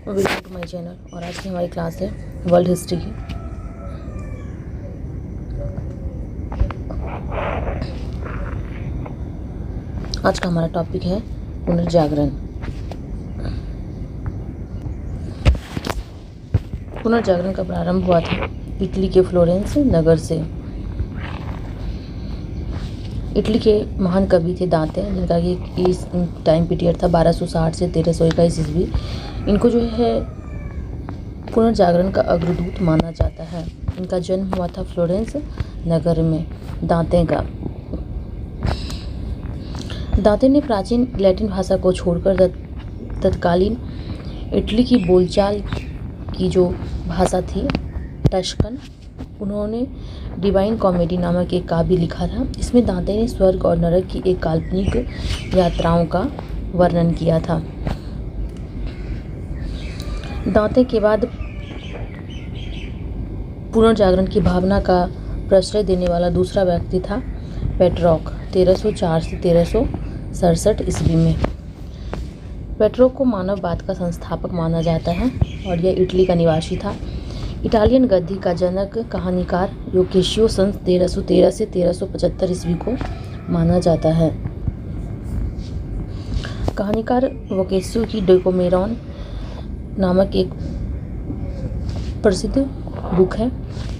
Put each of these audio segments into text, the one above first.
Welcome to my channel. और आज की हमारी क्लास है वर्ल्ड हिस्ट्री की। आज का हमारा टॉपिक है पुनर्जागरण। पुनर्जागरण का प्रारंभ हुआ था इटली के फ्लोरेंस नगर से। इटली के महान कवि थे दांते, जिनका कि इस टाइम पीरियड था 1260 से 1321 ईस्वी। इनको जो है पुनर्जागरण का अग्रदूत माना जाता है। इनका जन्म हुआ था फ्लोरेंस नगर में दांते का। दांते ने प्राचीन लैटिन भाषा को छोड़कर तत्कालीन इटली की बोलचाल की जो भाषा थी टस्कन, उन्होंने डिवाइन कॉमेडी नामक एक काव्य लिखा था। इसमें दांते ने स्वर्ग और नरक की एक काल्पनिक यात्राओं का वर्णन किया था। दांते के बाद पुनर्जागरण की भावना का प्रश्रय देने वाला दूसरा व्यक्ति था पेट्रॉक, 1304 से 1367 ईस्वी में। पेट्रॉक को मानववाद का संस्थापक माना जाता है और यह इटली का निवासी था। इटालियन गद्य का जनक कहानीकार योकेशियो सन 1313 से 1375 ईस्वी को माना जाता है। कहानीकार वोकेशियो की डेकोमेरॉन नामक एक प्रसिद्ध बुक है।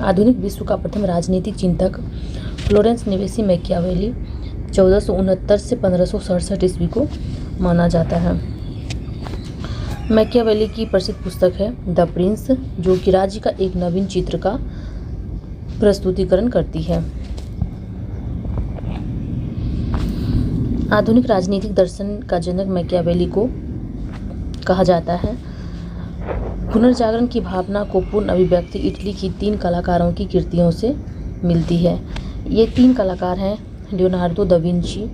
आधुनिक विश्व का प्रथम राजनीतिक चिंतक फ्लोरेंस निवासी मैकियावेली 1469 से 1567 ईस्वी को माना जाता है। मैकियावेली की प्रसिद्ध पुस्तक है द प्रिंस, जो कि राज्य का एक नवीन चित्र का प्रस्तुतिकरण करती है। आधुनिक राजनीतिक दर्शन का जनक मैकियावेली को कहा जाता है। पुनर्जागरण की भावना को पूर्ण अभिव्यक्ति इटली की 3 कलाकारों की कृतियों से मिलती है। ये 3 कलाकार हैं Leonardo da Vinci,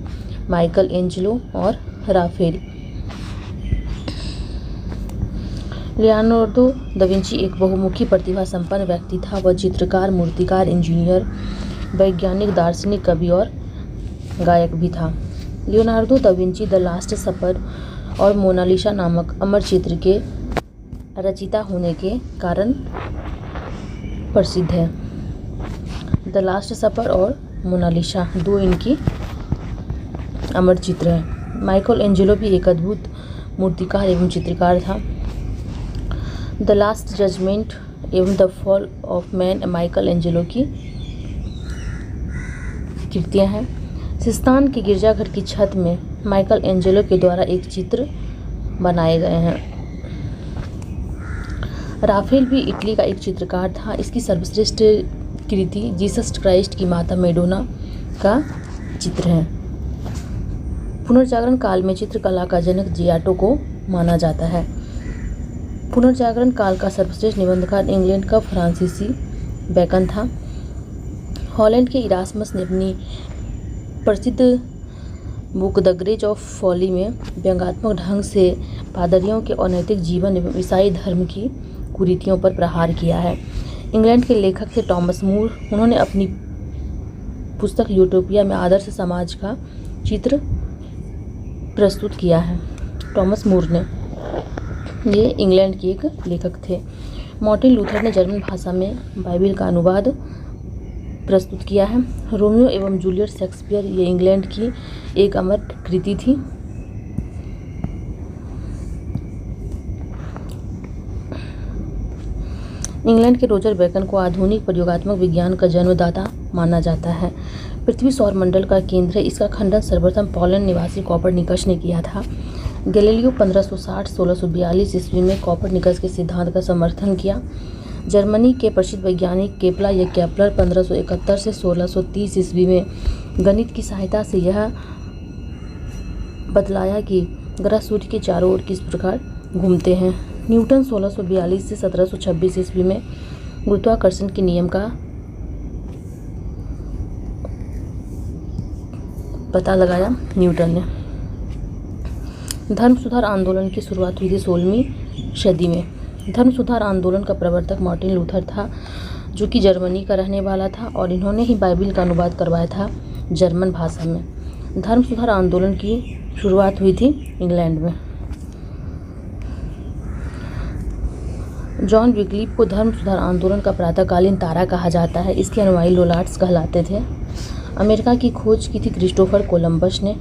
Michael Angelo और राफेल। लियोनार्दो दा विंची एक बहुमुखी प्रतिभा संपन्न व्यक्ति था। वह चित्रकार, मूर्तिकार, इंजीनियर, वैज्ञानिक, दार्शनिक, कवि और गायक भी था। Leonardo da Vinci the last सपर और मोनालिसा नामक अमर चित्र के रचयिता होने के कारण प्रसिद्ध है। द लास्ट सपर और मोनालिसा 2 इनकी अमर चित्र हैं। माइकल एंजेलो भी एक अद्भुत मूर्तिकार एवं चित्रकार था। द लास्ट जजमेंट एवं the fall of man Michael Angelo की कृतियां हैं। सिस्तान के गिरजाघर की छत में माइकल एंजेलो के द्वारा एक चित्र बनाए गए हैं। राफेल भी इटली का एक चित्रकार था। इसकी सर्वश्रेष्ठ कृति जीसस क्राइस्ट की माता मैडोना का चित्र है। पुनर्जागरण काल में चित्रकला का जनक जियाटो को माना जाता है। पुनर्जागरण काल का सर्वश्रेष्ठ निबंधकार इंग्लैंड का फ्रांसीसी बेकन था। हॉलैंड के इरास्मस ने अपनी प्रसिद्ध book the praise of folly में व्यंग्यात्मक ढंग से पादरियों के अनैतिक जीवन एवं ईसाई धर्म की कुरीतियों पर प्रहार किया है। इंग्लैंड के लेखक थे टॉमस मूर। उन्होंने अपनी पुस्तक यूटोपिया में आदर्श समाज का चित्र प्रस्तुत किया है। टॉमस मूर ने, ये इंग्लैंड के एक लेखक थे। मार्टिन लूथर ने जर्मन भाषा में बाइबिल का अनुवाद प्रस्तुत किया है। रोमियो एवं जूलियट शेक्सपियर, ये इंग्लैंड की एक अमर कृति थी। इंग्लैंड के रोजर बेकन को आधुनिक प्रयोगात्मक विज्ञान का जन्मदाता माना जाता है। पृथ्वी सौर मंडल का केंद्र है। इसका खंडन सर्वप्रथम पोलैंड निवासी कॉपरनिकस ने किया था। गैलीलियो 1560-1642 ईस्वी में कॉपरनिकस के सिद्धांत का समर्थन किया। जर्मनी के प्रसिद्ध वैज्ञानिक केपला या केपलर 1571 से 1630 ईस्वी में गणित की सहायता से यह बतलाया कि ग्रह सूर्य के चारों ओर किस प्रकार घूमते हैं। न्यूटन 1642 से 1726 ईस्वी में गुरुत्वाकर्षण के नियम का पता लगाया न्यूटन ने। धर्म सुधार आंदोलन की शुरुआत हुई थी 16वीं सदी में। धर्म सुधार आंदोलन का प्रवर्तक मार्टिन लूथर था, जो कि जर्मनी का रहने वाला था और इन्होंने ही बाइबिल का अनुवाद करवाया था जर्मन भाषा में। धर्म सुधार आंदोलन की शुरुआत हुई थी इंग्लैंड में। जॉन विक्लिफ को धर्म सुधार आंदोलन का प्रातःकालीन तारा कहा जाता है। इसके अनुयायी लोलार्ड्स कहलाते थे। अमेरिका की खोज की थी क्रिस्टोफर कोलंबस ने।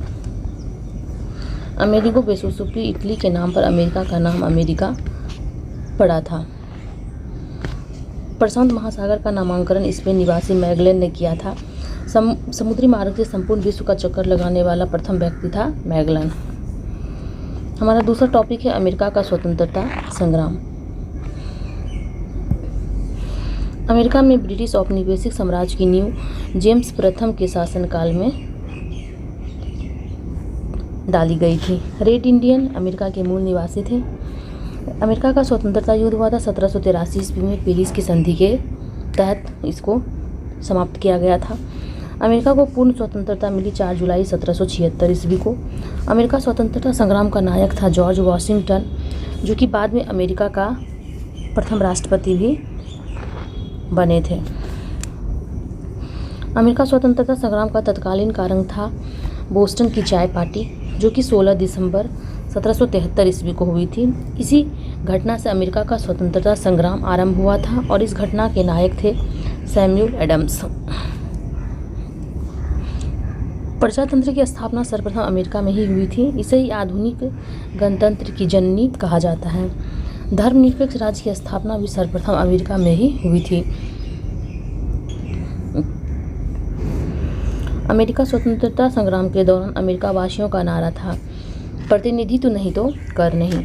अमेरिगो वेसुसुपी इटली के नाम पर अमेरिका का नाम अमेरिका पड़ा था। प्रशांत महासागर का नामकरण स्पेन निवासी मैगेलन ने किया था। समुद्री मार्ग से संपूर्ण विश्व का चक्कर लगाने वाला प्रथम व्यक्ति था मैगेलन। हमारा दूसरा टॉपिक है अमेरिका का स्वतंत्रता संग्राम। अमेरिका में ब्रिटिश औपनिवेशिक साम्राज्य की नींव जेम्स प्रथम के शासनकाल में डाली गई थी। रेड इंडियन अमेरिका के मूल निवासी थे। अमेरिका का स्वतंत्रता युद्ध हुआ था 1783 ईस्वी में। पेरिस की संधि के तहत इसको समाप्त किया गया था। अमेरिका को पूर्ण स्वतंत्रता मिली 4 जुलाई 1776 ईस्वी को। अमेरिका स्वतंत्रता संग्राम का नायक था जॉर्ज वॉशिंगटन, जो कि बाद में अमेरिका का प्रथम राष्ट्रपति भी बने थे। अमेरिका स्वतंत्रता संग्राम का तत्कालीन कारण था बोस्टन की चाय पार्टी, जो कि 16 दिसंबर 1773 ईस्वी को हुई थी। इसी घटना से अमेरिका का स्वतंत्रता संग्राम आरंभ हुआ था और इस घटना के नायक थे सैमुअल एडम्स। प्रजातंत्र की स्थापना सर्वप्रथम अमेरिका में ही हुई थी। इसे ही आधुनिक गणतंत्र की जननी कहा जाता है। धर्मनिरपेक्ष राज्य की स्थापना भी सर्वप्रथम अमेरिका में ही हुई थी। अमेरिका स्वतंत्रता संग्राम के दौरान अमेरिका वासियों का नारा था, प्रतिनिधित्व नहीं तो कर नहीं।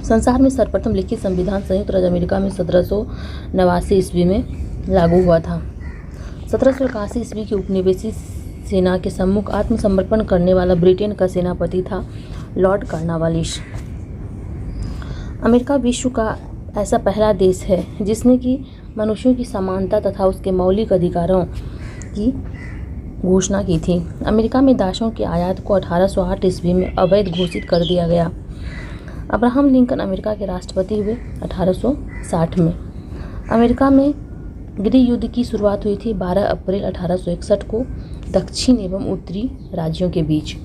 संसार में सर्वप्रथम लिखित संविधान संयुक्त राज्य अमेरिका में 1789 ईस्वी में लागू हुआ था। 1781 ईस्वी की उपनिवेशी सेना के सम्मुख आत्मसमर्पण करने वाला ब्रिटेन का सेनापति था लॉर्ड कॉर्नवालिस। अमेरिका विश्व का ऐसा पहला देश है जिसने कि मनुष्यों की समानता तथा उसके मौलिक अधिकारों की घोषणा की थी। अमेरिका में दासों के आयात को 1808 ईस्वी में अवैध घोषित कर दिया गया। अब्राहम लिंकन अमेरिका के राष्ट्रपति हुए 1860 में। अमेरिका में गृह युद्ध की शुरुआत हुई थी 12 अप्रैल 1861 को दक्षिण एवं उत्तरी राज्यों के बीच।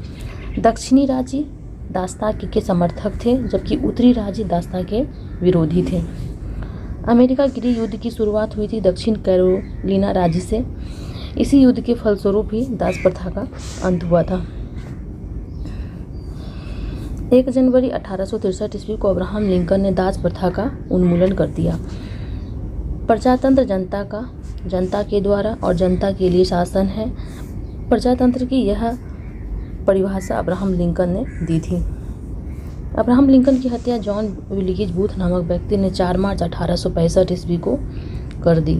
दक्षिणी राज्य दासता के समर्थक थे, जबकि उत्तरी राज्य दासता के विरोधी थे। अमेरिका गृह युद्ध की शुरुआत हुई थी दक्षिण कैरोलिना राज्य से। इसी युद्ध के फलस्वरूप ही दास प्रथा का अंत हुआ था। 1 जनवरी 1863 ईस्वी को अब्राहम लिंकन ने दास प्रथा का उन्मूलन कर दिया। प्रजातंत्र जनता के द्वारा और जनता के लिए शासन है। प्रजातंत्र की यह परिभाषा अब्राहम लिंकन ने दी थी। अब्राहम लिंकन की हत्या जॉन विलियम्स बूथ नामक व्यक्ति ने 4 मार्च 1865 ईस्वी को कर दी।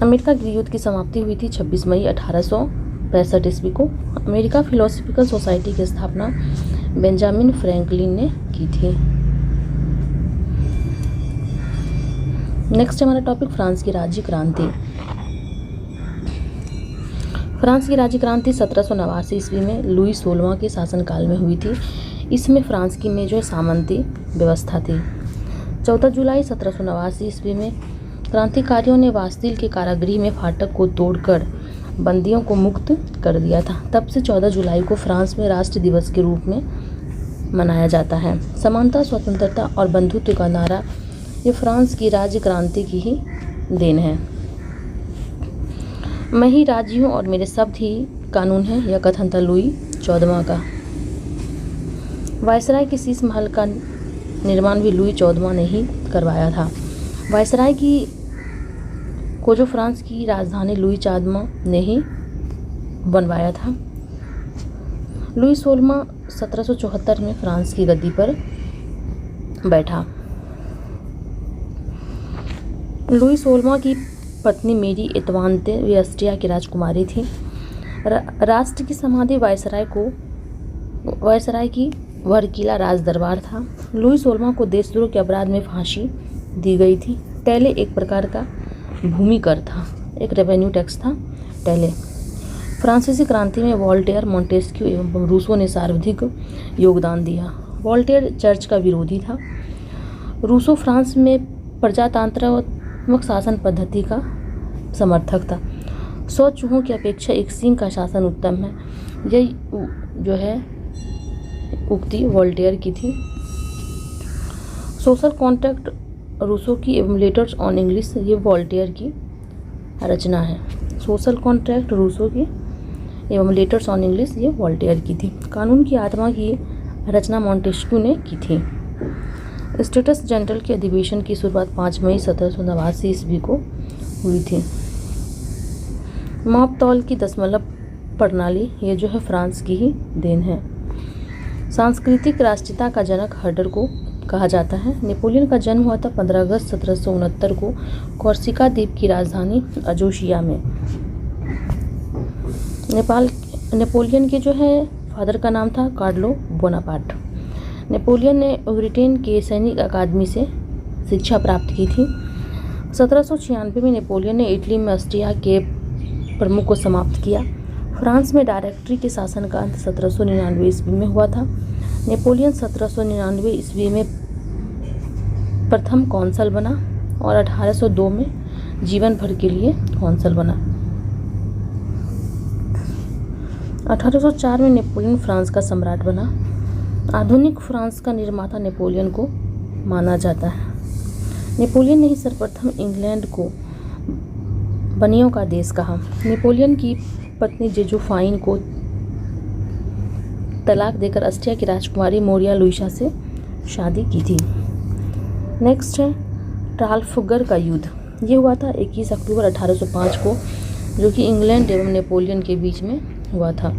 अमेरिका गृह युद्ध की समाप्ति हुई थी 26 मई 1865 ईस्वी को। अमेरिका फिलोसॉफिकल सोसाइटी की स्थापना बेंजामिन फ्रैंकलिन ने की थी। नेक्स्ट हमारा टॉपिक फ्रांस की राज्य क्रांति। फ्रांस की राज्य क्रांति 1789 ईस्वी में लुई 16वां के शासनकाल में हुई थी। इसमें फ्रांस की में जो सामंती व्यवस्था थी। 14 जुलाई 1789 ईस्वी में क्रांतिकारियों ने बास्तिल के कारागृह में फाटक को तोड़कर बंदियों को मुक्त कर दिया था। तब से 14 जुलाई को फ्रांस में राष्ट्र दिवस के रूप में मनाया जाता है। समानता, स्वतंत्रता और बंधुत्व का नारा ये फ्रांस की राज्य क्रांति की ही देन है। मैं ही राज्य हूँ और मेरे शब्द ही कानून है, यह कथन था लुई 14वां का। वायसराय के शीश महल का निर्माण भी लुई 14वां ने ही करवाया था। वायसराय को जो फ्रांस की राजधानी लुई 14वां ने ही बनवाया था। लुई 16वां 1774 में फ्रांस की गद्दी पर बैठा। लुई 16वां की पत्नी मेरी एतवांते वे ऑस्ट्रिया की राजकुमारी थी। राष्ट्र की समाधि वायसराय की भड़कीला राज दरबार था। लुई 16वां को देशद्रोह के अपराध में फांसी दी गई थी। टैले एक प्रकार का भूमि कर था, एक रेवेन्यू टैक्स था टैले। फ्रांसीसी क्रांति में वोल्टेयर, मोंटेस्क्यू एवं रूसो ने सर्वाधिक योगदान दिया। वोल्टेयर चर्च का विरोधी था। रूसो फ्रांस में प्रजातांत्रात्मक शासन पद्धति का समर्थक था। 100 चूहों की अपेक्षा एक सिंह का शासन उत्तम है, यह जो है उक्ति वोल्टेयर की थी। सोशल कॉन्ट्रैक्ट रूसो की एवं लेटर्स ऑन इंग्लिश ये वॉल्टेयर की रचना है। सोशल कॉन्ट्रैक्ट रूसो की एवं लेटर्स ऑन इंग्लिश ये वॉल्टेयर की थी। कानून की आत्मा की रचना मॉन्टेस्क्यू ने की थी। स्टेटस जनरल के अधिवेशन की शुरुआत 5 मई 1789 ईस्वी को हुई थी। माप तौल की दशमलव प्रणाली ये जो है फ्रांस की ही देन है। सांस्कृतिक राष्ट्रीयता का जनक हर्डर को कहा जाता है। नेपोलियन का जन्म हुआ था 15 अगस्त 1769 को कोर्सिका द्वीप की राजधानी अजोशिया में। नेपोलियन के जो है फादर का नाम था कार्लो बोनापार्ट। नेपोलियन ने ब्रिटेन के सैनिक अकादमी से शिक्षा प्राप्त की थी। 1796 में नेपोलियन ने इटली में ऑस्ट्रिया के प्रमुख को समाप्त किया। फ्रांस में डायरेक्टरी के शासन का अंत 1799 ईस्वी में हुआ था। नेपोलियन 1799 ईस्वी में प्रथम कौंसल बना और 1802 में जीवन भर के लिए कौंसल बना। 1804 में नेपोलियन फ्रांस का सम्राट बना। आधुनिक फ्रांस का निर्माता नेपोलियन को माना जाता है। नेपोलियन ने ही सर्वप्रथम इंग्लैंड को बनियों का देश कहा। नेपोलियन की पत्नी जोसेफाइन को तलाक देकर ऑस्ट्रिया की राजकुमारी मोरिया लुइसा से शादी की थी। नेक्स्ट है ट्राफल्गर का युद्ध। ये हुआ था 21 अक्टूबर 1805 को, जो कि इंग्लैंड एवं नेपोलियन के बीच में हुआ था।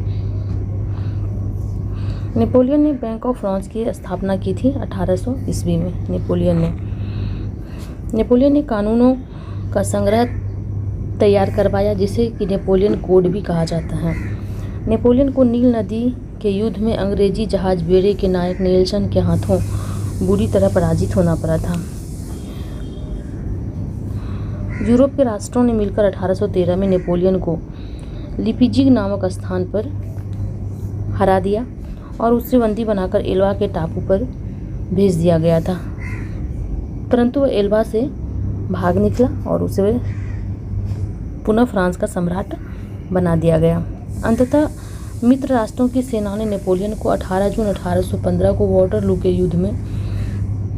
नेपोलियन ने बैंक ऑफ फ्रांस की स्थापना की थी 1800 ईस्वी में। नेपोलियन ने कानूनों का संग्रह तैयार करवाया, जिसे कि नेपोलियन कोड भी कहा जाता है। नेपोलियन को नील नदी के युद्ध में अंग्रेजी जहाज बेड़े के नायक नेल्सन के हाथों बुरी तरह पराजित होना पड़ा था। यूरोप के राष्ट्रों ने मिलकर 1813 में नेपोलियन को लिपिजिग नामक स्थान पर हरा दिया और उससे बंदी बनाकर एल्बा के टापू पर भेज दिया गया था, परंतु वह एल्बा से भाग निकला और उसे पुनः फ्रांस का सम्राट बना दिया गया। अंततः मित्र राष्ट्रों की सेनाओं ने नेपोलियन को 18 जून 1815 को वाटरलू के युद्ध में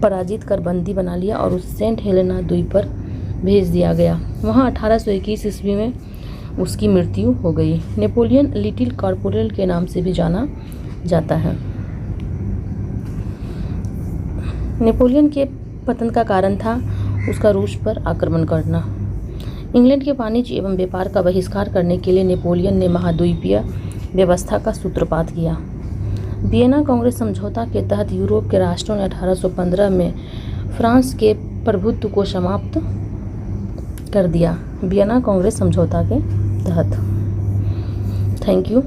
पराजित कर बंदी बना लिया और उसे सेंट हेलेना द्वीप पर भेज दिया गया। वहां 1821 ईस्वी में उसकी मृत्यु हो गई। नेपोलियन लिटिल कॉर्पोरल के नाम से भी जाना जाता है। नेपोलियन के पतन का कारण था उसका रूस पर आक्रमण करना। इंग्लैंड के वाणिज्य एवं व्यापार का बहिष्कार करने के लिए नेपोलियन ने महाद्वीपीय व्यवस्था का सूत्रपात किया। वियना कांग्रेस समझौता के तहत यूरोप के राष्ट्रों ने 1815 में फ्रांस के प्रभुत्व को समाप्त कर दिया। वियना कांग्रेस समझौता के तहत। Thank you.